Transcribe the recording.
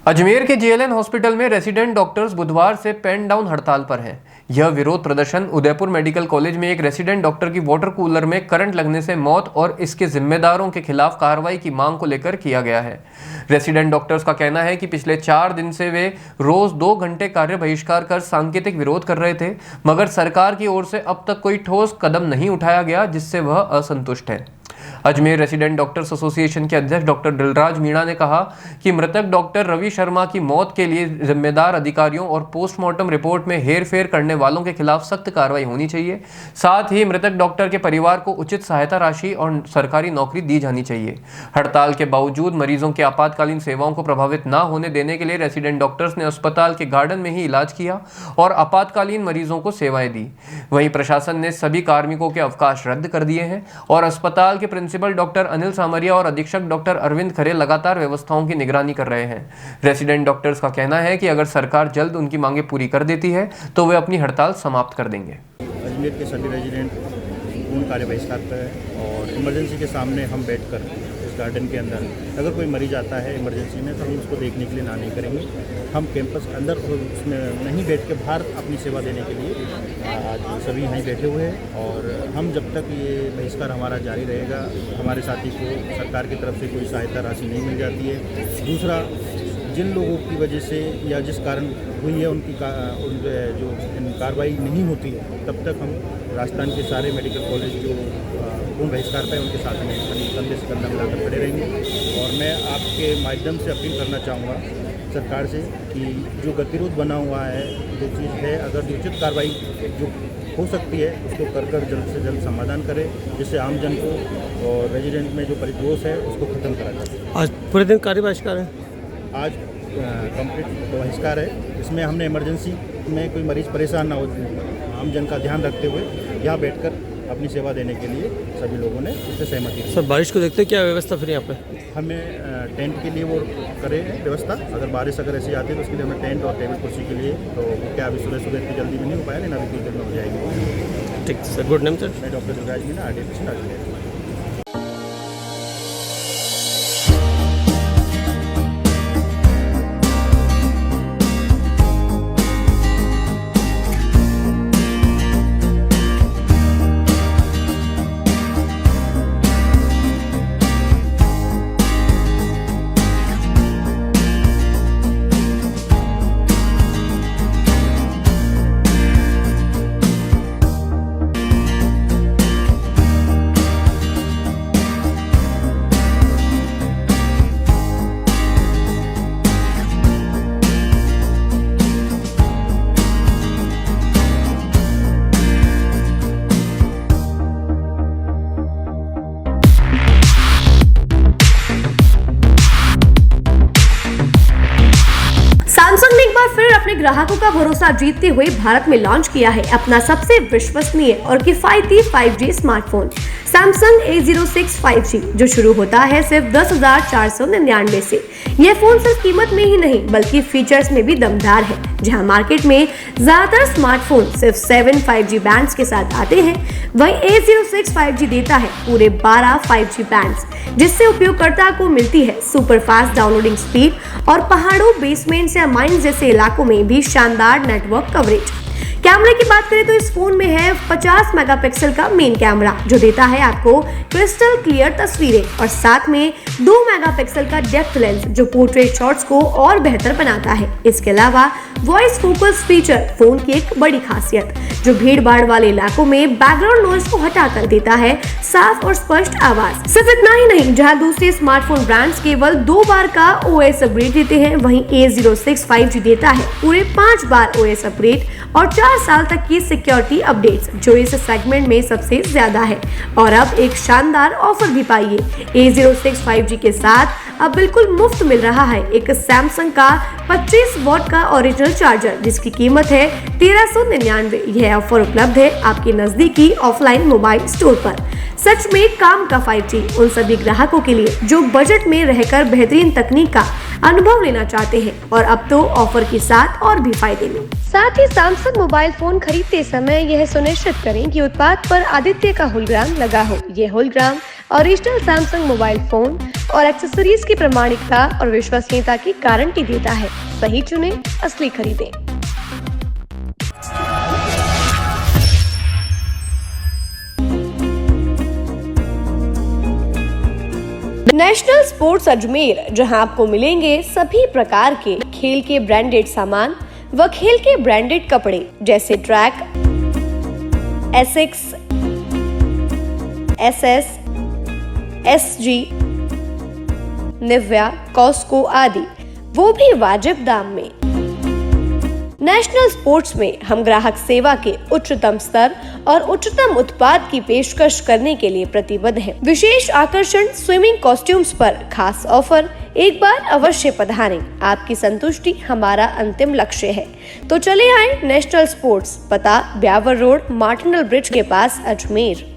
अजमेर के JLN hospital में resident doctors बुधवार से पेन डाउन हड़ताल पर हैं। यह विरोध प्रदर्शन उदयपुर मेडिकल कॉलेज में एक रेसिडेंट डॉक्टर की वाटर कूलर में करंट लगने से मौत और इसके जिम्मेदारों के खिलाफ कार्रवाई की मांग को लेकर किया गया है। रेसिडेंट डॉक्टर्स का कहना है कि पिछले 4 दिन से वे रोज 2 घंटे कार्य बहिष्कार कर सांकेतिक विरोध कर रहे थे, मगर सरकार की ओर से अब तक कोई ठोस कदम नहीं उठाया गया, जिससे वह असंतुष्ट है। अजमेर रेसिडेंट डॉक्टर्स एसोसिएशन के अध्यक्ष डॉक्टर दिलराज मीणा ने कहा कि मृतक डॉक्टर रवि शर्मा की मौत के लिए जिम्मेदार अधिकारियों और पोस्टमार्टम रिपोर्ट में हेरफेर करने वालों के खिलाफ सख्त कार्रवाई होनी चाहिए। साथ ही मृतक डॉक्टर के परिवार को उचित सहायता राशि और सरकारी नौकरी दी जानी चाहिए। हड़ताल के बावजूद मरीजों की आपातकालीन सेवाओं को प्रभावित न होने देने के लिए रेसिडेंट डॉक्टर्स ने अस्पताल के गार्डन में ही इलाज किया और आपातकालीन मरीजों को सेवाएं दी। वहीं प्रशासन ने सभी कार्मिकों के अवकाश रद्द कर दिए हैं और अस्पताल के प्रिंसिपल डॉक्टर अनिल सामरिया और अधीक्षक डॉक्टर अरविंद खरे लगातार व्यवस्थाओं की निगरानी कर रहे हैं। रेसिडेंट डॉक्टर्स का कहना है कि अगर सरकार जल्द उनकी मांगे पूरी कर देती है तो वे अपनी हड़ताल समाप्त कर देंगे। अजमेर के सभी रेजिडेंट पूर्ण कार्य बहिष्कार पर है और इमरजेंसी के सामने हम बैठकर इस गार्डन के अंदर अगर कोई मरीज आता है इमरजेंसी में तो हम उसको देखने के लिए ना नहीं करेंगे। हम कैंपस अंदर उसमें नहीं बैठ के बाहर अपनी सेवा देने के लिए आज सभी यहीं बैठे हुए हैं और हम जब तक ये बहिष्कार हमारा जारी रहेगा, हमारे साथी को सरकार की तरफ से कोई सहायता राशि नहीं मिल जाती है। दूसरा, जिन लोगों की वजह से या जिस कारण हुई है उनकी जो कार्रवाई नहीं होती है, तब तक हम राजस्थान के सारे मेडिकल कॉलेज जो पूर्ण बहिष्कार पर उनके साथ में कंधे से कंधा मिलाकर खड़े रहेंगे। और मैं आपके माध्यम से अपील करना चाहूँगा सरकार से कि जो गतिरोध बना हुआ है, जो चीज़ है, अगर जो उचित कार्रवाई जो हो सकती है उसको कर जल्द से जल्द समाधान करें, जिससे आम जन को और रेजिडेंट में जो परिदोष है उसको खत्म करा जाए। आज पूरे दिन कार्य बहिष्कार है। आज कंप्लीट बहिष्कार है। इसमें हमने इमरजेंसी में कोई मरीज़ परेशान ना हो, आम जन का ध्यान रखते हुए यहाँ बैठकर अपनी सेवा देने के लिए सभी लोगों ने इससे सहमति दी। सर, बारिश को देखते क्या व्यवस्था फिर यहाँ पे? हमें टेंट के लिए वो करें व्यवस्था। अगर बारिश ऐसी आती है तो उसके लिए हमें टेंट और टेबल कुर्सी के लिए, तो क्या अभी सुबह इतनी जल्दी में नहीं हो पाया, लेकिन अभी कुछ देर में हो जाएगी। ठीक सर, गुड नेम सर। मैं doctor Dilraj Meena, RDMC Ajmer. Samsung ने एक बार फिर अपने ग्राहकों का भरोसा जीतते हुए भारत में लॉन्च किया है अपना सबसे विश्वसनीय और किफायती 5G smartphone Samsung A06 5G, जो शुरू होता है सिर्फ 10,499 से। यह फोन सिर्फ कीमत में ही नहीं बल्कि फीचर्स में भी दमदार है। जहां मार्केट में ज्यादातर स्मार्टफोन सिर्फ 7 5G बैंड्स के साथ आते हैं, वहीं A06 5G देता है पूरे 12 5G बैंड्स, जिससे उपयोगकर्ता को मिलती है सुपर फास्ट डाउनलोडिंग स्पीड और पहाड़ों, बेसमेंट या माइंस जैसे इलाकों में भी शानदार नेटवर्क कवरेज। कैमरे की बात करें तो इस फोन में है 50 मेगापिक्सल का मेन कैमरा, जो देता है आपको क्रिस्टल क्लियर तस्वीरें, और साथ में 2 मेगापिक्सल का डेप्थ लेंस, जो पोर्ट्रेट शॉट्स को और बेहतर बनाता है। इसके अलावा वॉइस फोकस फीचर फोन की एक बड़ी खासियत, जो भीड़ भाड़ वाले इलाकों में बैकग्राउंड नॉइज को हटाकर देता है साफ और स्पष्ट आवाज। सिर्फ इतना ही नहीं, जहां दूसरे स्मार्टफोन ब्रांड्स केवल 2 बार का OS अपग्रेड देते हैं, वहीं A06 5G देता है पूरे 5 बार OS अपग्रेड और 4 साल तक की सिक्योरिटी अपडेट्स, जो इस सेगमेंट में सबसे ज्यादा है। और अब एक शानदार ऑफर भी पाइए। A06 5G के साथ अब बिल्कुल मुफ्त मिल रहा है एक सैमसंग का 25 वॉट का ओरिजिनल चार्जर, जिसकी कीमत है 1399। यह ऑफर उपलब्ध है आपके नजदीकी ऑफलाइन मोबाइल स्टोर पर। सच में काम का 5G उन सभी ग्राहकों के लिए जो बजट में रहकर बेहतरीन तकनीक का अनुभव लेना चाहते हैं और अब तो ऑफर के साथ और भी फायदे में। साथ ही सैमसंग मोबाइल फोन खरीदते समय यह सुनिश्चित करें कि उत्पाद पर आदित्य का होलोग्राम लगा हो। ये hologram original Samsung mobile phone और एक्सेसरीज की प्रामाणिकता और विश्वसनीयता की गारंटी देता है। सही चुने, असली खरीदें। नेशनल स्पोर्ट्स अजमेर, जहां आपको मिलेंगे सभी प्रकार के खेल के ब्रांडेड सामान व खेल के ब्रांडेड कपड़े जैसे ट्रैक, एसिक्स, एसएस, एसजी, निव्या, कॉस्को आदि, वो भी वाजिब दाम में। नेशनल स्पोर्ट्स में हम ग्राहक सेवा के उच्चतम स्तर और उच्चतम उत्पाद की पेशकश करने के लिए प्रतिबद्ध हैं। विशेष आकर्षण स्विमिंग कॉस्ट्यूम्स पर खास ऑफर। एक बार अवश्य पधारें, आपकी संतुष्टि हमारा अंतिम लक्ष्य है। तो चले आए नेशनल स्पोर्ट्स, पता ब्यावर रोड, मार्टिनल ब्रिज के पास, अजमेर।